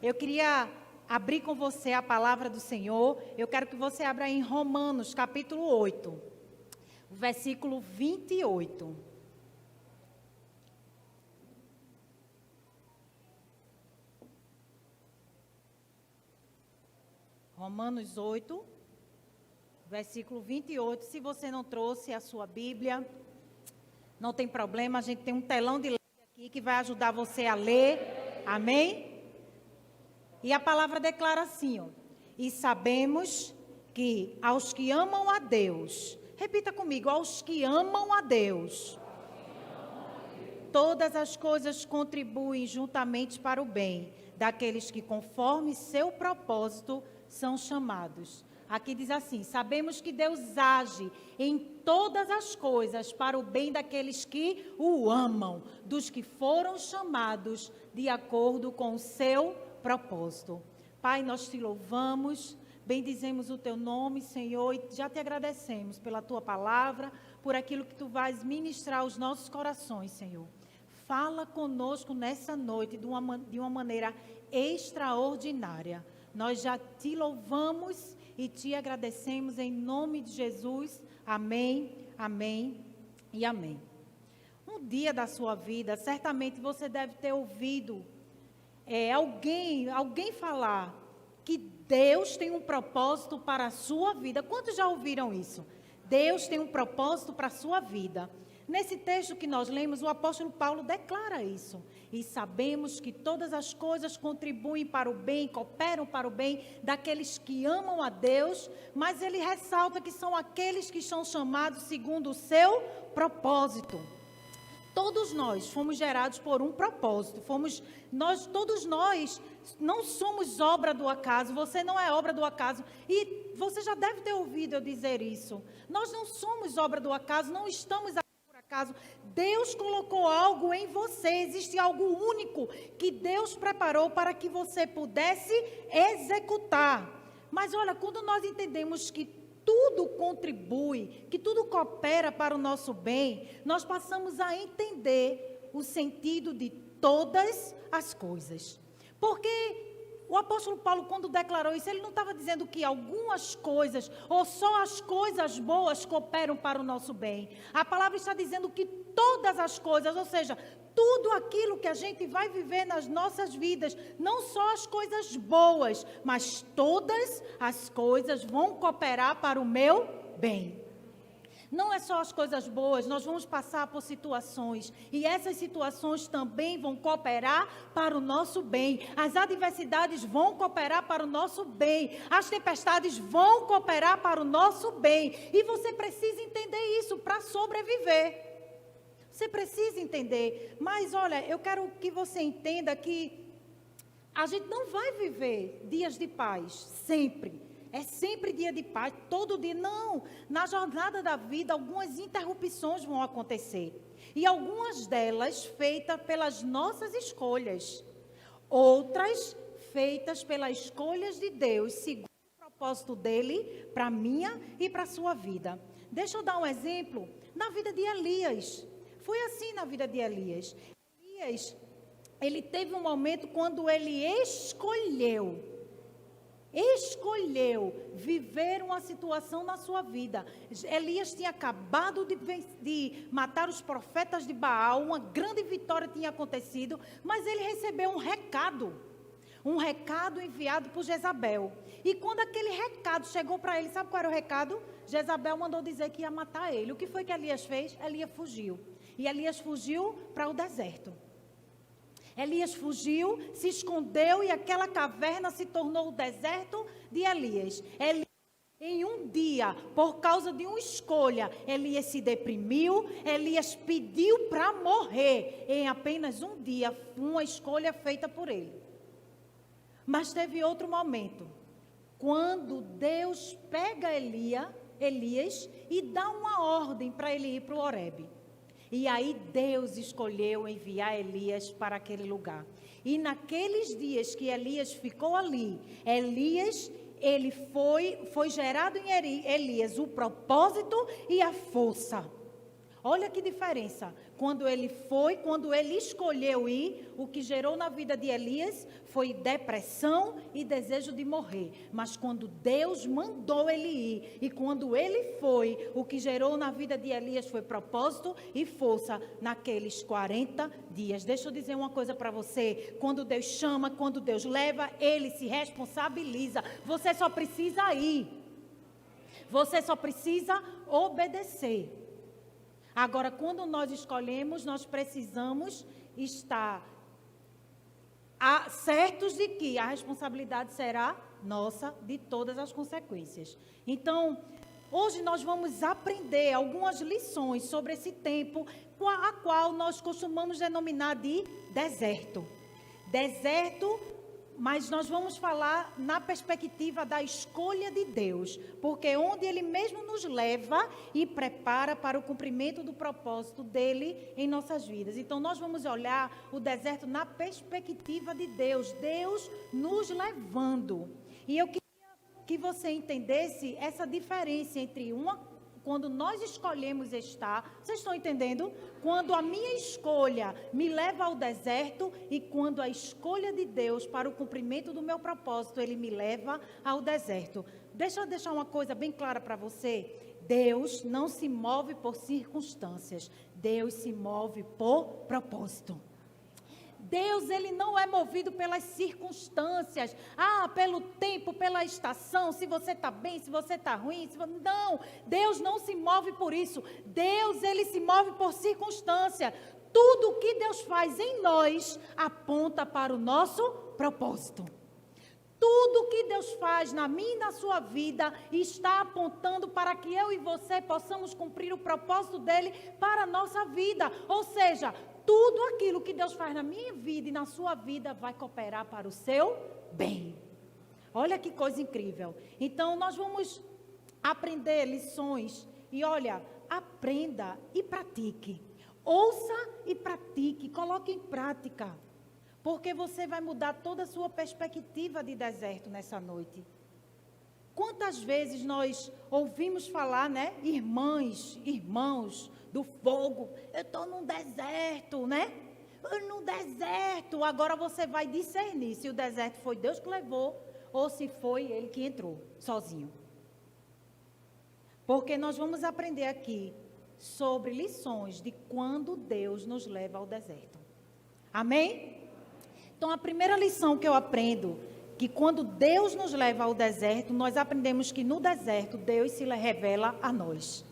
Eu queria abrir com você a palavra do Senhor. Eu quero que você abra em Romanos, capítulo 8, versículo 28. Romanos 8, versículo 28. Se você não trouxe a sua Bíblia, não tem problema, a gente tem um telão de LED aqui que vai ajudar você a ler. Amém? E a palavra declara assim, ó: e sabemos que aos que amam a Deus, repita comigo, aos que amam a Deus, todas as coisas contribuem juntamente para o bem daqueles que, conforme seu propósito, são chamados. Aqui diz assim: sabemos que Deus age em todas as coisas para o bem daqueles que o amam, dos que foram chamados de acordo com o seu propósito. Pai, nós te louvamos, bendizemos o teu nome, Senhor, e já te agradecemos pela tua palavra, por aquilo que tu vais ministrar aos nossos corações, Senhor. Fala conosco nessa noite de uma maneira extraordinária. Nós já te louvamos e te agradecemos em nome de Jesus. Amém, amém e amém. Um dia da sua vida, certamente você deve ter ouvido alguém falar que Deus tem um propósito para a sua vida. Quantos já ouviram isso? Deus tem um propósito para a sua vida. Nesse texto que nós lemos, o apóstolo Paulo declara isso. E sabemos que todas as coisas contribuem para o bem, cooperam para o bem daqueles que amam a Deus, mas ele ressalta que são aqueles que são chamados segundo o seu propósito. Todos nós fomos gerados por um propósito. Todos nós não somos obra do acaso. Você não é obra do acaso. E você já deve ter ouvido eu dizer isso. Nós não somos obra do acaso, não estamos aqui por acaso. Deus colocou algo em você. Existe algo único que Deus preparou para que você pudesse executar. Mas olha, quando nós entendemos que tudo contribui, que tudo coopera para o nosso bem, nós passamos a entender o sentido de todas as coisas. Porque o apóstolo Paulo, quando declarou isso, ele não estava dizendo que algumas coisas, ou só as coisas boas cooperam para o nosso bem. A palavra está dizendo que todas as coisas, ou seja, tudo aquilo que a gente vai viver nas nossas vidas, não só as coisas boas, mas todas as coisas vão cooperar para o meu bem. Não é só as coisas boas, nós vamos passar por situações, e essas situações também vão cooperar para o nosso bem. As adversidades vão cooperar para o nosso bem, as tempestades vão cooperar para o nosso bem, e você precisa entender isso para sobreviver. Você precisa entender, mas olha, eu quero que você entenda que a gente não vai viver dias de paz, sempre. É sempre dia de paz, todo dia. Não, na jornada da vida, algumas interrupções vão acontecer. E algumas delas feitas pelas nossas escolhas. Outras feitas pelas escolhas de Deus, segundo o propósito dele, para a minha e para a sua vida. Deixa eu dar um exemplo na vida de Elias. Foi assim na vida de Elias. Elias, ele teve um momento quando ele escolheu viver uma situação na sua vida. Elias tinha acabado de matar os profetas de Baal, uma grande vitória tinha acontecido, mas ele recebeu um recado enviado por Jezabel. E quando aquele recado chegou para ele, sabe qual era o recado? Jezabel mandou dizer que ia matar ele. O que foi que Elias fez? Elias fugiu. E Elias fugiu para o deserto. Elias fugiu, se escondeu e aquela caverna se tornou o deserto de Elias. Em um dia, por causa de uma escolha, Elias se deprimiu, Elias pediu para morrer. Em apenas um dia, uma escolha feita por ele. Mas teve outro momento, quando Deus pega Elias e dá uma ordem para ele ir para o Horebe. E aí Deus escolheu enviar Elias para aquele lugar. E naqueles dias que Elias ficou ali, ele foi gerado em Elias o propósito e a força. Olha que diferença. Quando ele escolheu ir, o que gerou na vida de Elias foi depressão e desejo de morrer. Mas quando Deus mandou ele ir, e quando ele foi, o que gerou na vida de Elias foi propósito e força naqueles 40 dias. Deixa eu dizer uma coisa para você: quando Deus chama, quando Deus leva, ele se responsabiliza. Você só precisa ir. Você só precisa obedecer. Agora, quando nós escolhemos, nós precisamos estar certos de que a responsabilidade será nossa, de todas as consequências. Então, hoje nós vamos aprender algumas lições sobre esse tempo, a qual nós costumamos denominar de deserto. Deserto, mas nós vamos falar na perspectiva da escolha de Deus, porque onde Ele mesmo nos leva e prepara para o cumprimento do propósito dEle em nossas vidas. Então, nós vamos olhar o deserto na perspectiva de Deus, Deus nos levando. E eu queria que você entendesse essa diferença entre quando nós escolhemos estar, vocês estão entendendo? Quando a minha escolha me leva ao deserto e quando a escolha de Deus para o cumprimento do meu propósito, Ele me leva ao deserto. Deixa eu deixar uma coisa bem clara para você. Deus não se move por circunstâncias, Deus se move por propósito. Deus, Ele não é movido pelas circunstâncias, pelo tempo, pela estação, se você está bem, se você está ruim, não, Deus não se move por isso. Deus, Ele se move por circunstância. Tudo o que Deus faz em nós aponta para o nosso propósito. Tudo que Deus faz na minha e na sua vida está apontando para que eu e você possamos cumprir o propósito dEle para a nossa vida. Ou seja, tudo aquilo que Deus faz na minha vida e na sua vida vai cooperar para o seu bem. Olha que coisa incrível. Então, nós vamos aprender lições. E olha, aprenda e pratique. Ouça e pratique, coloque em prática. Porque você vai mudar toda a sua perspectiva de deserto nessa noite. Quantas vezes nós ouvimos falar, né? Irmãos do fogo, eu estou num deserto, né? No deserto. Agora você vai discernir se o deserto foi Deus que levou ou se foi ele que entrou sozinho. Porque nós vamos aprender aqui sobre lições de quando Deus nos leva ao deserto. Amém? Então, a primeira lição que eu aprendo, que quando Deus nos leva ao deserto, nós aprendemos que no deserto Deus se revela a nós.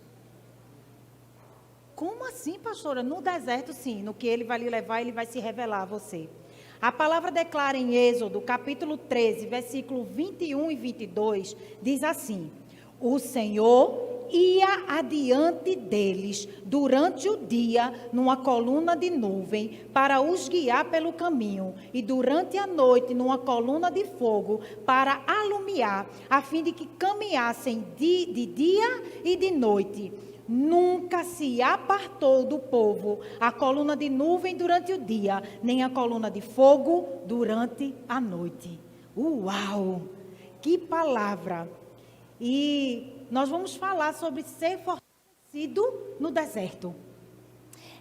Como assim, pastora? No deserto, sim. No que Ele vai lhe levar, Ele vai se revelar a você. A palavra declara em Êxodo, capítulo 13, versículo 21 e 22, diz assim: o Senhor ia adiante deles durante o dia numa coluna de nuvem para os guiar pelo caminho e durante a noite numa coluna de fogo para alumiar, a fim de que caminhassem de dia e de noite. Nunca se apartou do povo a coluna de nuvem durante o dia, nem a coluna de fogo durante a noite. Uau! Que palavra! E nós vamos falar sobre ser fortalecido no deserto.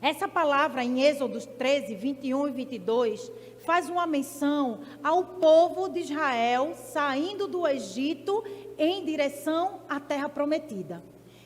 Essa palavra em Êxodo 13, 21 e 22 faz uma menção ao povo de Israel saindo do Egito em direção à terra prometida.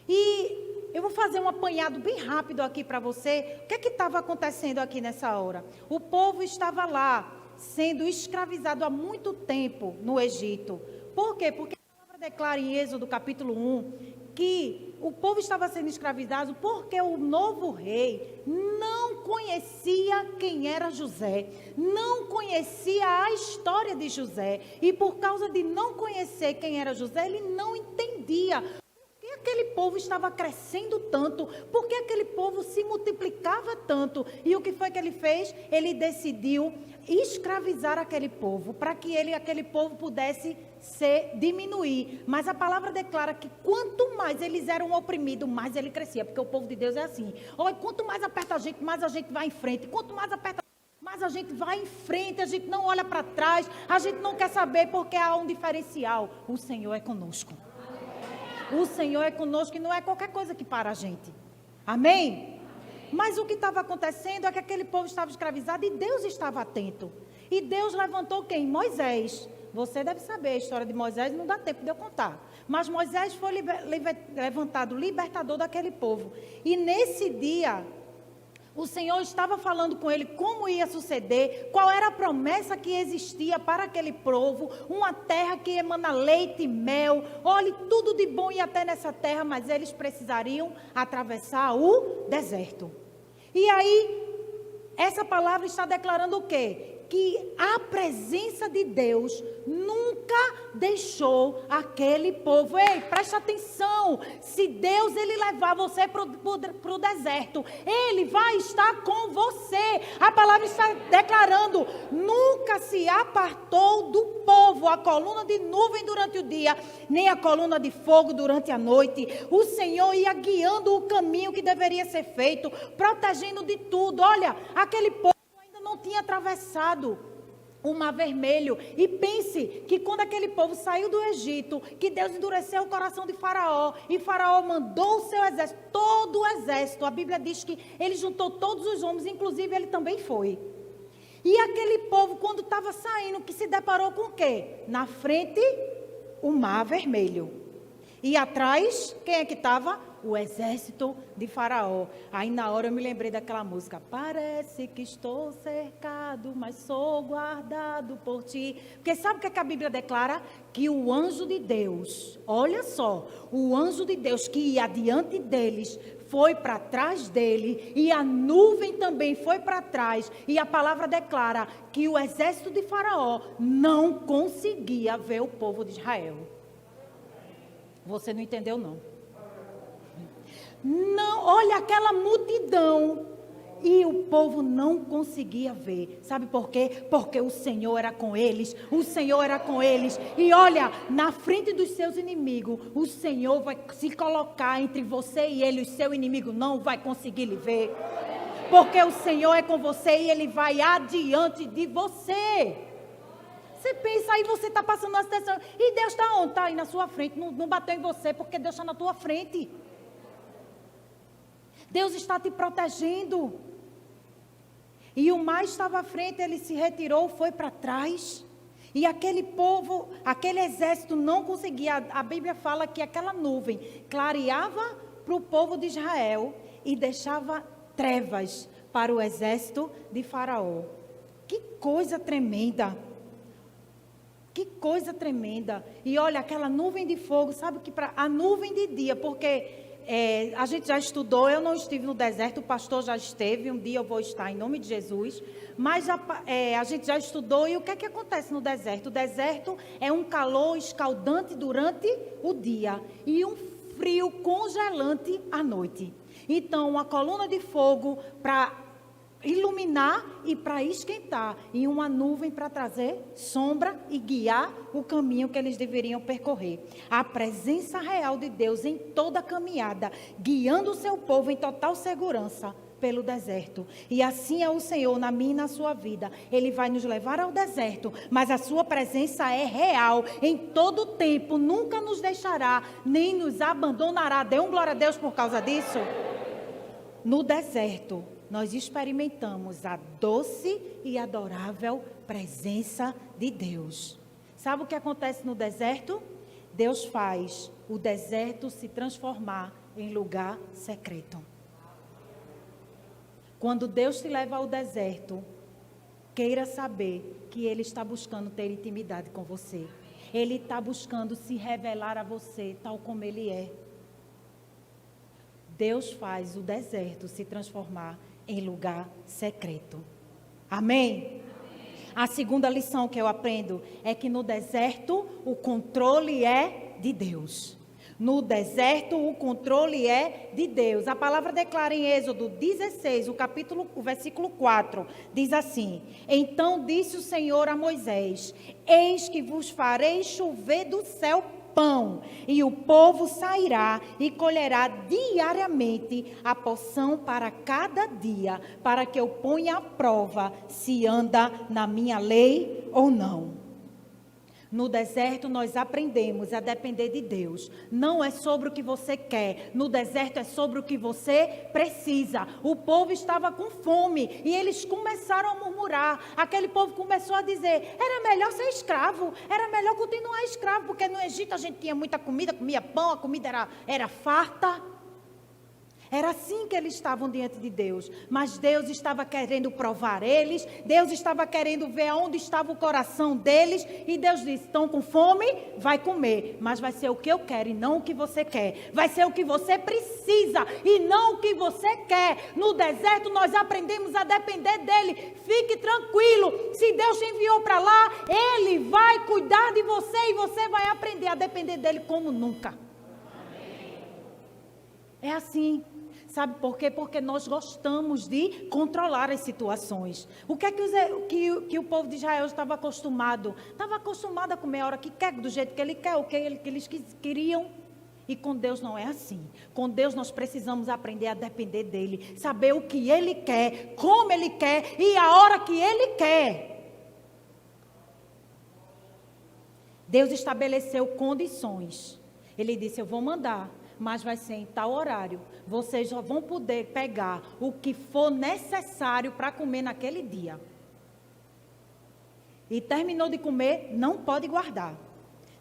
E eu vou fazer um apanhado bem rápido aqui para você. O que é que estava acontecendo aqui nessa hora? O povo estava lá, sendo escravizado há muito tempo no Egito. Por quê? Porque a palavra declara em Êxodo capítulo 1 que o povo estava sendo escravizado porque o novo rei não conhecia quem era José, não conhecia a história de José. E por causa de não conhecer quem era José, ele não entendia por que aquele povo estava crescendo tanto, por que aquele povo se multiplicava tanto. E o que foi que ele fez? Ele decidiu escravizar aquele povo, para que aquele povo pudesse diminuir. Mas a palavra declara que quanto mais eles eram oprimidos, mais ele crescia, porque o povo de Deus é assim. Olha, quanto mais aperta a gente, mais a gente vai em frente. Quanto mais aperta, mais a gente vai em frente, a gente não olha para trás, a gente não quer saber, porque há um diferencial. O Senhor é conosco. O Senhor é conosco e não é qualquer coisa que para a gente. Amém? Mas o que estava acontecendo é que aquele povo estava escravizado e Deus estava atento. E Deus levantou quem? Moisés. Você deve saber a história de Moisés, não dá tempo de eu contar. Mas Moisés foi levantado, libertador daquele povo. E nesse dia, o Senhor estava falando com ele como ia suceder, qual era a promessa que existia para aquele povo, uma terra que emana leite e mel. Olhe, tudo de bom ia até nessa terra, mas eles precisariam atravessar o deserto. E aí, essa palavra está declarando o quê? Que a presença de Deus nunca deixou aquele povo. Ei, presta atenção, se Deus ele levar você para o deserto, Ele vai estar com você. A palavra está declarando, nunca se apartou do povo a coluna de nuvem durante o dia, nem a coluna de fogo durante a noite. O Senhor ia guiando o caminho que deveria ser feito, protegendo de tudo. Olha, aquele povo não tinha atravessado o Mar Vermelho. E pense que quando aquele povo saiu do Egito, que Deus endureceu o coração de Faraó, e Faraó mandou o seu exército, todo o exército, a Bíblia diz que ele juntou todos os homens, inclusive ele também foi. E aquele povo, quando estava saindo, que se deparou com o quê? Na frente, o Mar Vermelho. E atrás, quem é que estava? O exército de Faraó. Aí na hora eu me lembrei daquela música. Parece que estou cercado, mas sou guardado por ti. Porque sabe o que a Bíblia declara? Que o anjo de Deus, olha só, o anjo de Deus que ia adiante deles, foi para trás dele, e a nuvem também foi para trás. E a palavra declara que o exército de Faraó não conseguia ver o povo de Israel. Você não entendeu, não? Não, olha aquela multidão, e o povo não conseguia ver. Sabe por quê? Porque o Senhor era com eles, o Senhor era com eles. E olha, na frente dos seus inimigos, o Senhor vai se colocar entre você e ele. O seu inimigo não vai conseguir lhe ver, porque o Senhor é com você e ele vai adiante de você. Você pensa aí, você está passando uma situação, e Deus está onde? Está aí na sua frente, não bateu em você, porque Deus está na tua frente. Deus está te protegendo. E o mar estava à frente, ele se retirou, foi para trás. E aquele povo, aquele exército não conseguia. A Bíblia fala que aquela nuvem clareava para o povo de Israel e deixava trevas para o exército de Faraó. Que coisa tremenda. Que coisa tremenda. E olha, aquela nuvem de fogo, sabe que a nuvem de dia, porque a gente já estudou, eu não estive no deserto, o pastor já esteve, um dia eu vou estar em nome de Jesus, mas a gente já estudou. E o que é que acontece no deserto? O deserto é um calor escaldante durante o dia e um frio congelante à noite. Então, uma coluna de fogo para iluminar e para esquentar, e uma nuvem para trazer sombra e guiar o caminho que eles deveriam percorrer. A presença real de Deus em toda a caminhada, guiando o seu povo em total segurança pelo deserto. E assim é o Senhor na minha e na sua vida. Ele vai nos levar ao deserto, mas a sua presença é real em todo o tempo, nunca nos deixará, nem nos abandonará. Dê um glória a Deus por causa disso. No deserto, nós experimentamos a doce e adorável presença de Deus. Sabe o que acontece no deserto? Deus faz o deserto se transformar em lugar secreto. Quando Deus te leva ao deserto, queira saber que Ele está buscando ter intimidade com você. Ele está buscando se revelar a você tal como Ele é. Deus faz o deserto se transformar em lugar secreto. Amém? A segunda lição que eu aprendo é que no deserto o controle é de Deus. No deserto o controle é de Deus. A palavra declara em Êxodo 16, o versículo 4, diz assim: Então disse o Senhor a Moisés: Eis que vos farei chover do céu pão, e o povo sairá e colherá diariamente a porção para cada dia, para que eu ponha à prova se anda na minha lei ou não. No deserto nós aprendemos a depender de Deus. Não é sobre o que você quer. No deserto é sobre o que você precisa. O povo estava com fome e eles começaram a murmurar. Aquele povo começou a dizer, era melhor ser escravo. Era melhor continuar escravo, porque no Egito a gente tinha muita comida, comia pão, a comida era farta. Era assim que eles estavam diante de Deus. Mas Deus estava querendo provar eles. Deus estava querendo ver onde estava o coração deles. E Deus disse, estão com fome? Vai comer. Mas vai ser o que eu quero e não o que você quer. Vai ser o que você precisa e não o que você quer. No deserto nós aprendemos a depender dele. Fique tranquilo. Se Deus te enviou para lá, ele vai cuidar de você. E você vai aprender a depender dele como nunca. É assim. Sabe por quê? Porque nós gostamos de controlar as situações. O que é que o povo de Israel estava acostumado? Estava acostumado a comer a hora que quer, do jeito que ele quer, o que eles queriam. E com Deus não é assim. Com Deus nós precisamos aprender a depender dele. Saber o que ele quer, como ele quer e a hora que ele quer. Deus estabeleceu condições. Ele disse, eu vou mandar, mas vai ser em tal horário. Vocês só vão poder pegar o que for necessário para comer naquele dia. E terminou de comer, não pode guardar.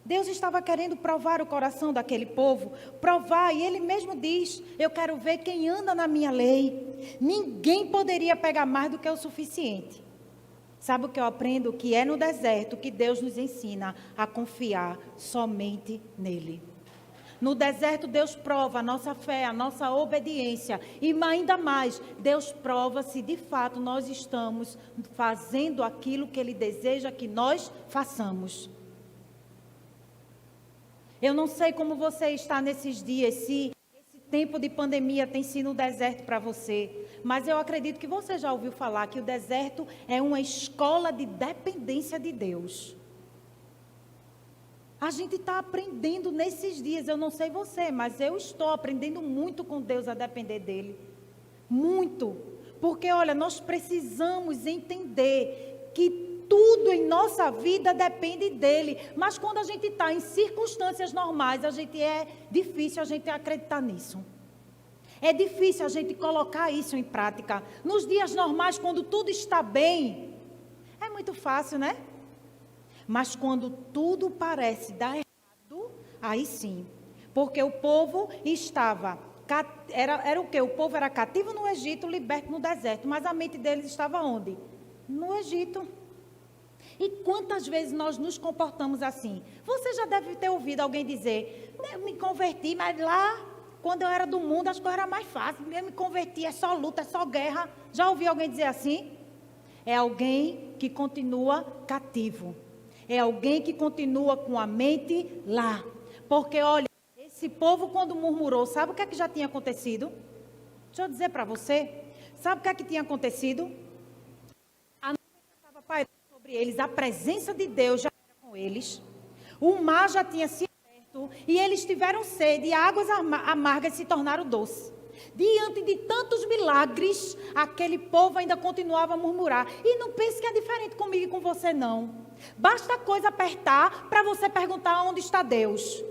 Deus estava querendo provar o coração daquele povo, provar, e ele mesmo diz, eu quero ver quem anda na minha lei. Ninguém poderia pegar mais do que o suficiente. Sabe o que eu aprendo? Que é no deserto que Deus nos ensina a confiar somente nele. No deserto, Deus prova a nossa fé, a nossa obediência. E ainda mais, Deus prova se de fato nós estamos fazendo aquilo que Ele deseja que nós façamos. Eu não sei como você está nesses dias, se esse tempo de pandemia tem sido um deserto para você. Mas eu acredito que você já ouviu falar que o deserto é uma escola de dependência de Deus. A gente está aprendendo nesses dias, eu não sei você, mas eu estou aprendendo muito com Deus a depender dEle. Muito. Porque, olha, nós precisamos entender que tudo em nossa vida depende dEle. Mas quando a gente está em circunstâncias normais, é difícil a gente acreditar nisso. É difícil a gente colocar isso em prática. Nos dias normais, quando tudo está bem, é muito fácil, né? Mas quando tudo parece dar errado, aí sim. Porque o povo estava... Era o quê? O povo era cativo no Egito, liberto no deserto. Mas a mente deles estava onde? No Egito. E quantas vezes nós nos comportamos assim? Você já deve ter ouvido alguém dizer, eu me converti, mas lá, quando eu era do mundo, as coisas eram mais fáceis. Eu me converti, é só luta, é só guerra. Já ouviu alguém dizer assim? É alguém que continua cativo. É alguém que continua com a mente lá. Porque, olha, esse povo quando murmurou, sabe o que é que já tinha acontecido? Deixa eu dizer para você. Sabe o que é que tinha acontecido? A nuvem já estava pairando sobre eles, a presença de Deus já era com eles. O mar já tinha se aberto e eles tiveram sede e águas amargas se tornaram doces. Diante de tantos milagres, aquele povo ainda continuava a murmurar. E não pense que é diferente comigo e com você, não. Basta a coisa apertar para você perguntar onde está Deus.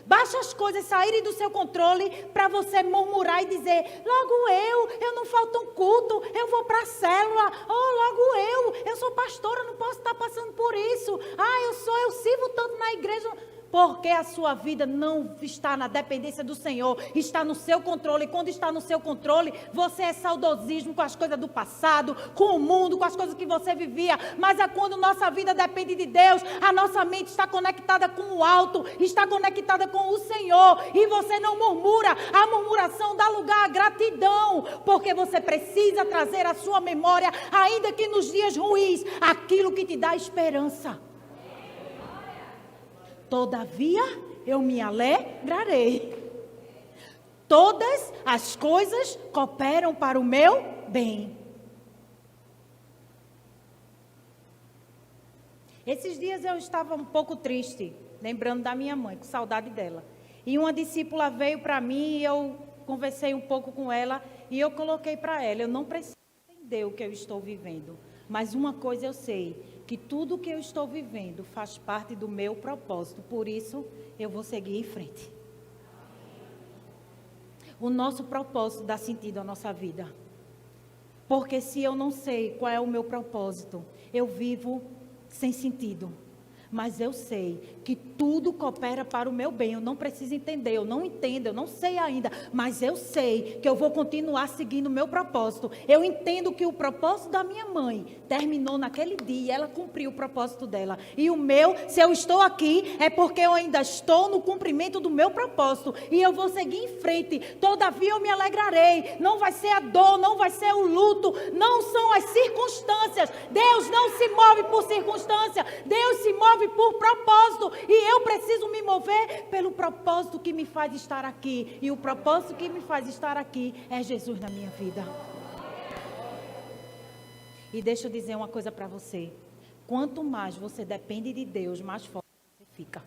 Basta as coisas saírem do seu controle para você murmurar e dizer, logo eu não falto um culto, eu vou para a célula, logo eu sou pastora, não posso estar passando por isso. Eu sirvo tanto na igreja. Porque a sua vida não está na dependência do Senhor, está no seu controle. E quando está no seu controle, você é saudosismo com as coisas do passado, com o mundo, com as coisas que você vivia. Mas é quando nossa vida depende de Deus, a nossa mente está conectada com o alto, está conectada com o Senhor. E você não murmura, a murmuração dá lugar à gratidão. Porque você precisa trazer à sua memória, ainda que nos dias ruins, aquilo que te dá esperança. Todavia, eu me alegrarei. Todas as coisas cooperam para o meu bem. Esses dias eu estava um pouco triste, lembrando da minha mãe, com saudade dela. E uma discípula veio para mim e eu conversei um pouco com ela e eu coloquei para ela, eu não preciso entender o que eu estou vivendo. Mas uma coisa eu sei, que tudo que eu estou vivendo faz parte do meu propósito. Por isso, eu vou seguir em frente. O nosso propósito dá sentido à nossa vida. Porque se eu não sei qual é o meu propósito, eu vivo sem sentido. Mas eu sei que tudo coopera para o meu bem. Eu não preciso entender, eu não entendo, eu não sei ainda. Mas eu sei que eu vou continuar seguindo o meu propósito. Eu entendo que o propósito da minha mãe terminou naquele dia. Ela cumpriu o propósito dela. E o meu, se eu estou aqui, é porque eu ainda estou no cumprimento do meu propósito. E eu vou seguir em frente. Todavia eu me alegrarei. Não vai ser a dor, não vai ser o luto. Não são as circunstâncias. Deus não se move por circunstância. Deus se move por propósito, e eu preciso me mover pelo propósito que me faz estar aqui, e o propósito que me faz estar aqui é Jesus na minha vida. E deixa eu dizer uma coisa para você, quanto mais você depende de Deus, mais forte você fica.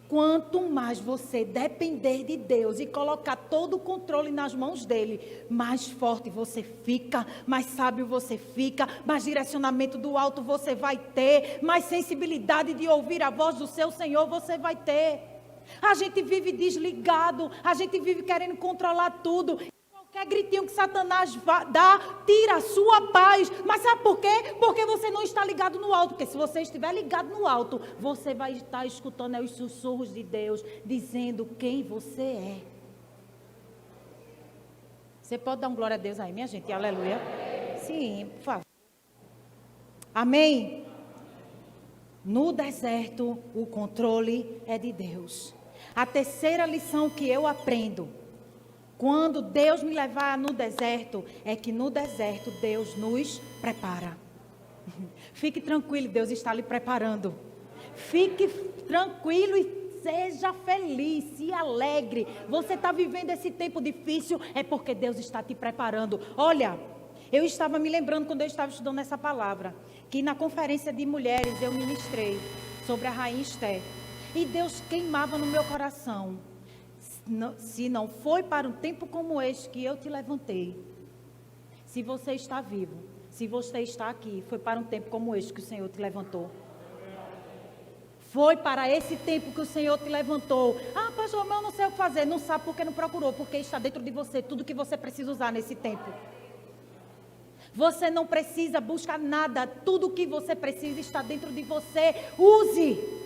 Quanto mais você depender de Deus e colocar todo o controle nas mãos dele, mais forte você fica, mais sábio você fica, mais direcionamento do alto você vai ter, mais sensibilidade de ouvir a voz do seu Senhor você vai ter. A gente vive desligado, a gente vive querendo controlar tudo. Qualquer gritinho que Satanás dá, tira a sua paz. Mas sabe por quê? Porque você não está ligado no alto. Porque se você estiver ligado no alto, você vai estar escutando os sussurros de Deus, dizendo quem você é. Você pode dar um glória a Deus aí, minha gente? Aleluia. Sim, por favor. Amém? No deserto, o controle é de Deus. A terceira lição que eu aprendo quando Deus me levar no deserto, é que no deserto Deus nos prepara. Fique tranquilo, Deus está lhe preparando. Fique tranquilo e seja feliz, se alegre. Você está vivendo esse tempo difícil, é porque Deus está te preparando. Olha, eu estava me lembrando quando eu estava estudando essa palavra, que na conferência de mulheres eu ministrei sobre a rainha Esther. E Deus queimava no meu coração. Se não foi para um tempo como este que eu te levantei, se você está vivo, se você está aqui, foi para um tempo como este que o Senhor te levantou. Foi para esse tempo que o Senhor te levantou. Ah, pastor, mas eu não sei o que fazer. Não sabe porque não procurou, porque está dentro de você tudo que você precisa usar nesse tempo. Você não precisa buscar nada, tudo que você precisa está dentro de você. Use.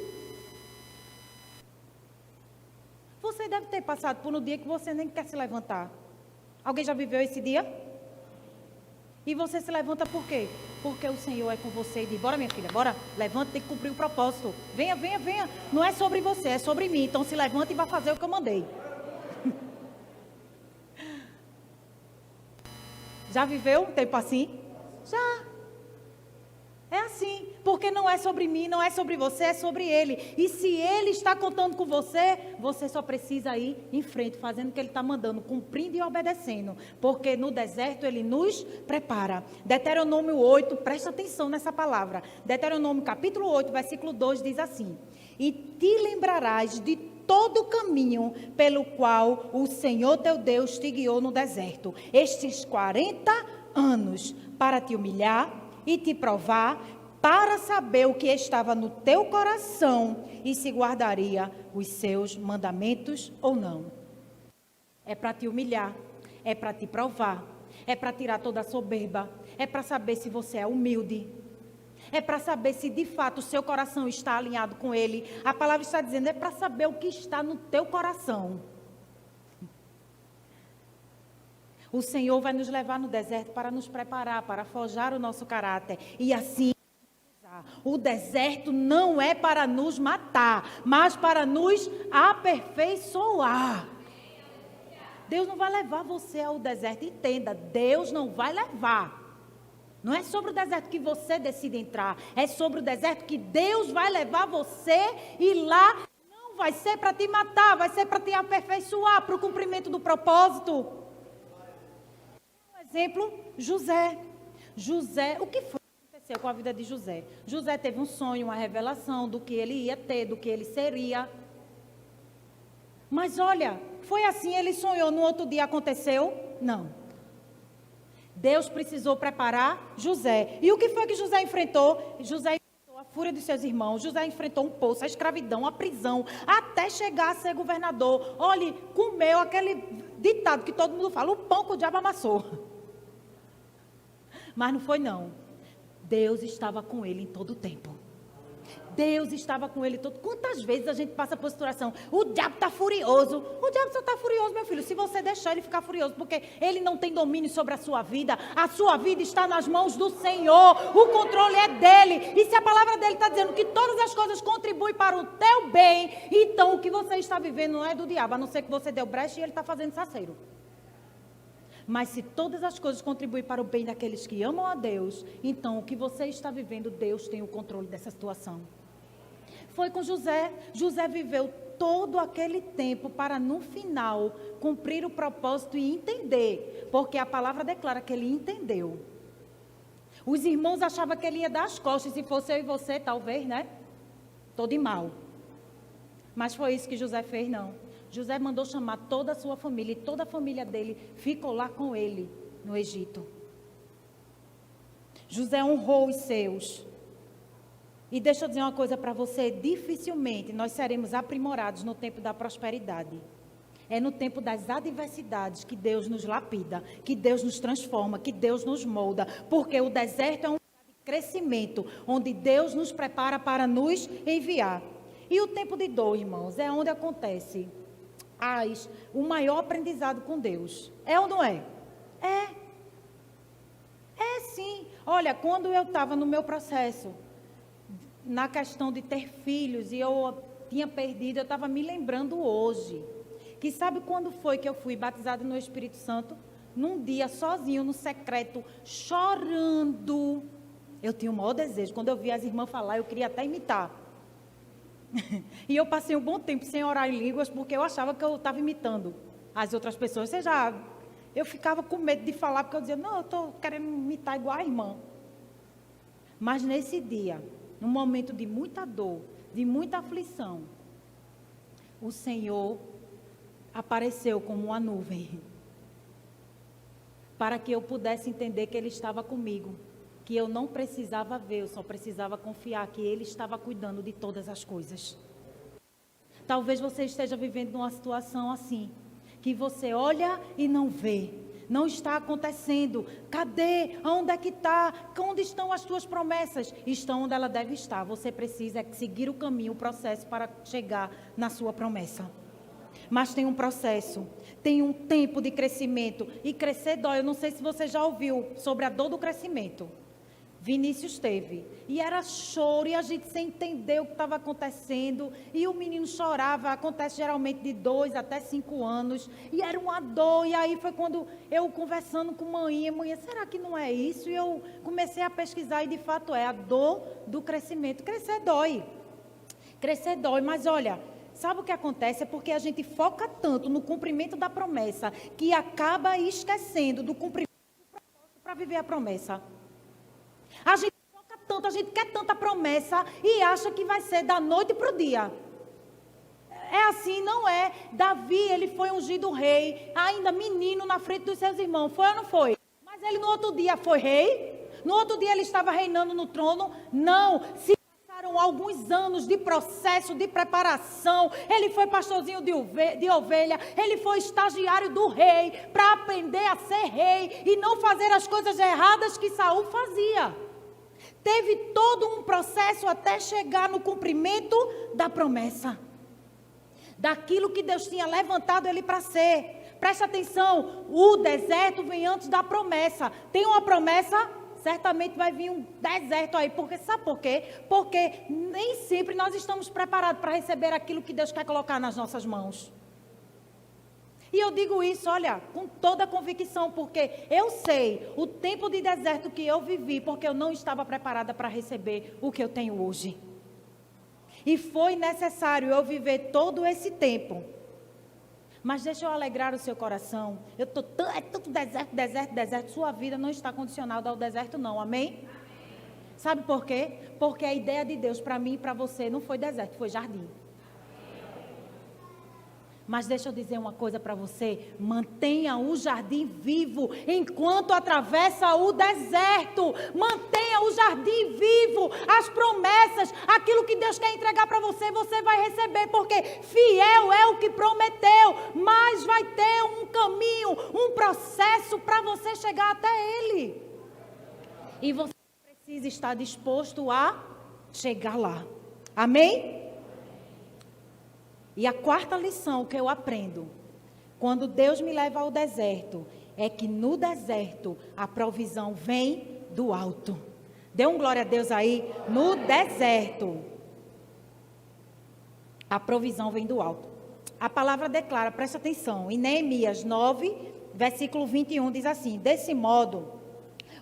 Você deve ter passado por um dia que você nem quer se levantar. Alguém já viveu esse dia? E você se levanta por quê? Porque o Senhor é com você e diz, bora minha filha, bora, levanta, tem que cumprir o propósito. Venha, venha, venha. Não é sobre você, é sobre mim. Então se levanta e vai fazer o que eu mandei. Já viveu um tempo assim? Já. É assim, porque não é sobre mim, não é sobre você, é sobre Ele. E se Ele está contando com você, você só precisa ir em frente, fazendo o que Ele está mandando, cumprindo e obedecendo. Porque no deserto Ele nos prepara. Deuteronômio 8, presta atenção nessa palavra. Deuteronômio capítulo 8, versículo 2 diz assim: E te lembrarás de todo o caminho pelo qual o Senhor teu Deus te guiou no deserto, estes 40 anos, para te humilhar e te provar, para saber o que estava no teu coração e se guardaria os seus mandamentos ou não. É para te humilhar, é para te provar, é para tirar toda a soberba, é para saber se você é humilde, é para saber se de fato o seu coração está alinhado com Ele. A palavra está dizendo, é para saber o que está no teu coração. O Senhor vai nos levar no deserto para nos preparar, para forjar o nosso caráter. E assim, o deserto não é para nos matar, mas para nos aperfeiçoar. Deus não vai levar você ao deserto, entenda, Deus não vai levar. Não é sobre o deserto que você decide entrar, é sobre o deserto que Deus vai levar você e lá não vai ser para te matar, vai ser para te aperfeiçoar, para o cumprimento do propósito. Exemplo, José. José, o que foi que aconteceu com a vida de José? José teve um sonho, uma revelação do que ele ia ter, do que ele seria. Mas olha, foi assim, ele sonhou, no outro dia aconteceu? Não. Deus precisou preparar José. E o que foi que José enfrentou? José enfrentou a fúria dos seus irmãos. José enfrentou um poço, a escravidão, a prisão, até chegar a ser governador. Olhe, comeu aquele ditado que todo mundo fala, o pão que o diabo amassou. Mas não foi não. Deus estava com ele em todo o tempo. Deus estava com ele todo. Quantas vezes a gente passa por situação? O diabo está furioso. O diabo só está furioso, meu filho, se você deixar ele ficar furioso, porque ele não tem domínio sobre a sua vida. A sua vida está nas mãos do Senhor. O controle é dele. E se a palavra dele está dizendo que todas as coisas contribuem para o teu bem, então o que você está vivendo não é do diabo, a não ser que você deu brecha e ele está fazendo saceiro. Mas se todas as coisas contribuem para o bem daqueles que amam a Deus, então o que você está vivendo, Deus tem o controle dessa situação. Foi com José. José viveu todo aquele tempo para, no final, cumprir o propósito e entender. Porque a palavra declara que ele entendeu. Os irmãos achavam que ele ia dar as costas. Se fosse eu e você, talvez, né? Todo de mal. Mas foi isso que José fez, não. José mandou chamar toda a sua família. E toda a família dele ficou lá com ele, no Egito. José honrou os seus. E deixa eu dizer uma coisa para você, dificilmente nós seremos aprimorados no tempo da prosperidade. É no tempo das adversidades que Deus nos lapida, que Deus nos transforma, que Deus nos molda. Porque o deserto é um lugar de crescimento, onde Deus nos prepara para nos enviar. E o tempo de dor, irmãos, é onde acontece o maior aprendizado com Deus. É ou não é? É. É sim. Olha, quando eu estava no meu processo, na questão de ter filhos, e eu tinha perdido, eu estava me lembrando hoje, que sabe quando foi que eu fui batizada no Espírito Santo? Num dia, sozinho, no secreto, chorando. Eu tinha o maior desejo, quando eu vi as irmãs falar, eu queria até imitar. E eu passei um bom tempo sem orar em línguas, porque eu achava que eu estava imitando as outras pessoas. Eu ficava com medo de falar, porque eu dizia, não, eu estou querendo imitar igual a irmã. Mas nesse dia, num momento de muita dor, de muita aflição, o Senhor apareceu como uma nuvem, para que eu pudesse entender que Ele estava comigo, que eu não precisava ver, eu só precisava confiar que Ele estava cuidando de todas as coisas. Talvez você esteja vivendo uma situação assim, que você olha e não vê. Não está acontecendo. Cadê? Onde é que está? Onde estão as tuas promessas? Estão onde ela deve estar. Você precisa seguir o caminho, o processo para chegar na sua promessa. Mas tem um processo, tem um tempo de crescimento. E crescer dói. Eu não sei se você já ouviu sobre a dor do crescimento. Vinícius teve, e era choro, e a gente sem entender o que estava acontecendo, e o menino chorava, acontece geralmente de 2 até 5 anos, e era uma dor, e aí foi quando eu conversando com mãe, será que não é isso? E eu comecei a pesquisar, e de fato é a dor do crescimento. Crescer dói, mas olha, sabe o que acontece? É porque a gente foca tanto no cumprimento da promessa, que acaba esquecendo do cumprimento do propósito para viver a promessa. A gente foca tanto, a gente quer tanta promessa e acha que vai ser da noite para o dia. É assim, não é. Davi, ele foi ungido rei, ainda menino na frente dos seus irmãos. Foi ou não foi? Mas ele no outro dia foi rei? No outro dia ele estava reinando no trono? Não. Se passaram alguns anos de processo, de preparação. Ele foi pastorzinho de ovelha. Ele foi estagiário do rei para aprender a ser rei e não fazer as coisas erradas que Saul fazia. Teve todo um processo até chegar no cumprimento da promessa. Daquilo que Deus tinha levantado ele para ser. Preste atenção, o deserto vem antes da promessa. Tem uma promessa, certamente vai vir um deserto aí. Sabe por quê? Porque nem sempre nós estamos preparados para receber aquilo que Deus quer colocar nas nossas mãos. E eu digo isso, olha, com toda a convicção, porque eu sei o tempo de deserto que eu vivi, porque eu não estava preparada para receber o que eu tenho hoje. E foi necessário eu viver todo esse tempo. Mas deixa eu alegrar o seu coração. É tanto deserto. Sua vida não está condicionada ao deserto, não, amém? Sabe por quê? Porque a ideia de Deus para mim e para você não foi deserto, foi jardim. Mas deixa eu dizer uma coisa para você, mantenha o jardim vivo enquanto atravessa o deserto. Mantenha o jardim vivo, as promessas, aquilo que Deus quer entregar para você, você vai receber, porque fiel é o que prometeu, mas vai ter um caminho, um processo para você chegar até Ele. E você precisa estar disposto a chegar lá. Amém? E a quarta lição que eu aprendo, quando Deus me leva ao deserto, é que no deserto a provisão vem do alto. Dê um glória a Deus aí. No deserto, a provisão vem do alto. A palavra declara, presta atenção, em Neemias 9, versículo 21, diz assim: desse modo,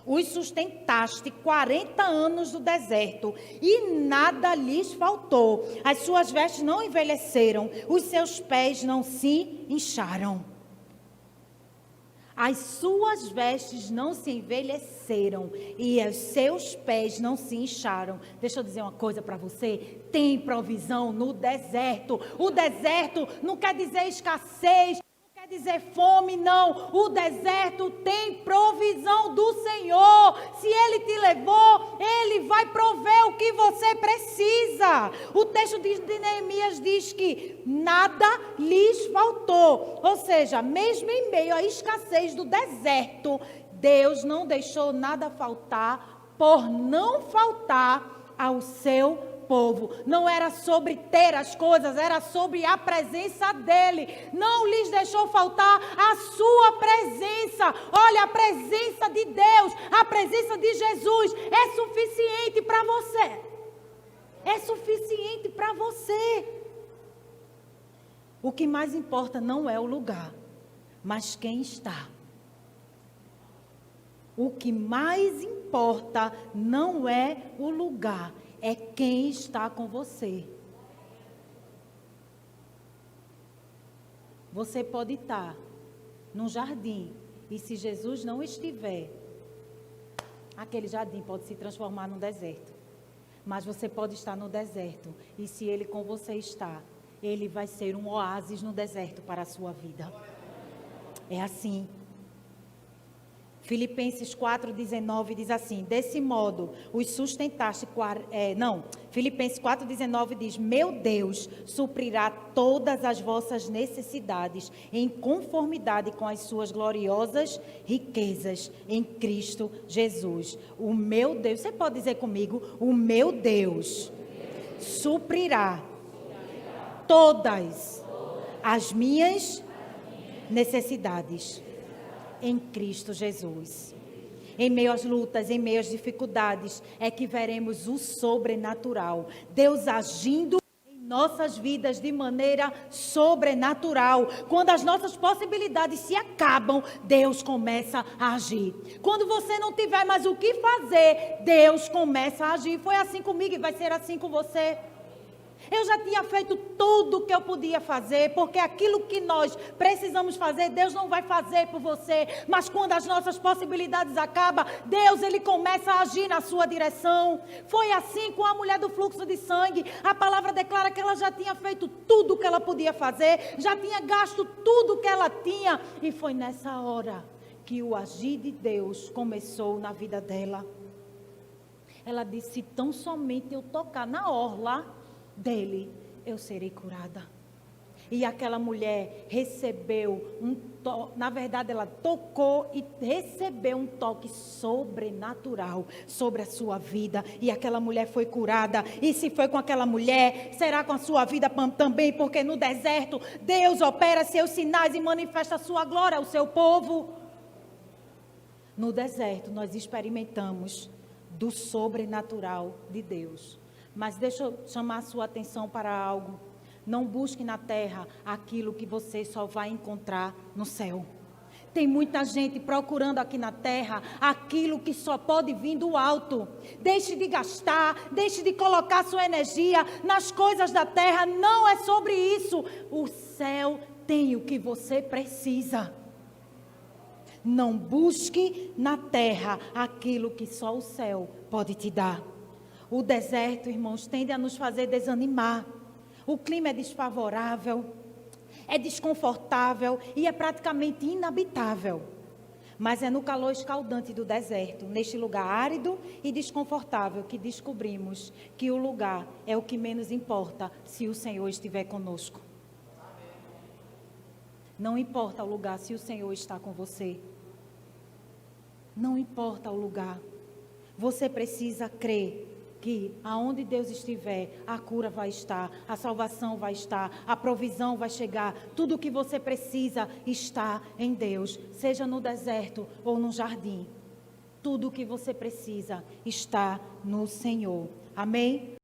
os sustentaste 40 anos no deserto, e nada lhes faltou. As suas vestes não envelheceram, os seus pés não se incharam. As suas vestes não se envelheceram e os seus pés não se incharam. Deixa eu dizer uma coisa para você. Tem provisão no deserto. O deserto não quer dizer escassez, não quer dizer fome, não. O deserto tem provisão do Senhor. Se Ele te levou, Ele vai prover o que você precisa. O texto de Neemias diz que nada lhes faltou. Ou seja, mesmo em meio à escassez do deserto, Deus não deixou nada faltar por não faltar ao seu povo. Não era sobre ter as coisas, era sobre a presença dele. Não lhes deixou faltar a sua presença. Olha, a presença de Deus, a presença de Jesus é suficiente para você. É suficiente para você. O que mais importa não é o lugar, mas quem está. O que mais importa não é o lugar, é quem está com você. Você pode estar num jardim, e se Jesus não estiver, aquele jardim pode se transformar num deserto. Mas você pode estar no deserto, e se Ele com você está, Ele vai ser um oásis no deserto para a sua vida. É assim. Filipenses 4,19 diz assim: desse modo os sustentaste. Filipenses 4,19 diz: meu Deus suprirá todas as vossas necessidades em conformidade com as suas gloriosas riquezas em Cristo Jesus. O meu Deus, você pode dizer comigo: o meu Deus suprirá todas as minhas necessidades em Cristo Jesus. Em meio às lutas, em meio às dificuldades, é que veremos o sobrenatural. Deus agindo em nossas vidas de maneira sobrenatural. Quando as nossas possibilidades se acabam, Deus começa a agir. Quando você não tiver mais o que fazer, Deus começa a agir. Foi assim comigo e vai ser assim com você. Eu já tinha feito tudo o que eu podia fazer, porque aquilo que nós precisamos fazer, Deus não vai fazer por você. Mas quando as nossas possibilidades acabam, Deus, Ele começa a agir na sua direção. Foi assim com a mulher do fluxo de sangue. A palavra declara que ela já tinha feito tudo o que ela podia fazer, já tinha gasto tudo o que ela tinha. E foi nessa hora que o agir de Deus começou na vida dela. Ela disse: tão somente eu tocar na orla dele, eu serei curada. E aquela mulher recebeu um toque, na verdade ela tocou e recebeu um toque sobrenatural sobre a sua vida, e aquela mulher foi curada. E se foi com aquela mulher, será com a sua vida também, porque no deserto Deus opera seus sinais e manifesta a sua glória ao seu povo. No deserto nós experimentamos do sobrenatural de Deus. Mas deixa eu chamar a sua atenção para algo. Não busque na terra aquilo que você só vai encontrar no céu. Tem muita gente procurando aqui na terra aquilo que só pode vir do alto. Deixe de gastar, deixe de colocar sua energia nas coisas da terra. Não é sobre isso. O céu tem o que você precisa. Não busque na terra aquilo que só o céu pode te dar. O deserto, irmãos, tende a nos fazer desanimar. O clima é desfavorável. é desconfortável e é praticamente inabitável. Mas é no calor escaldante do deserto, neste lugar árido e desconfortável, que descobrimos que o lugar é o que menos importa se o Senhor estiver conosco. Não importa o lugar se o Senhor está com você. Não importa o lugar. Você precisa crer que aonde Deus estiver, a cura vai estar, a salvação vai estar, a provisão vai chegar. Tudo o que você precisa está em Deus, seja no deserto ou no jardim. Tudo o que você precisa está no Senhor. Amém?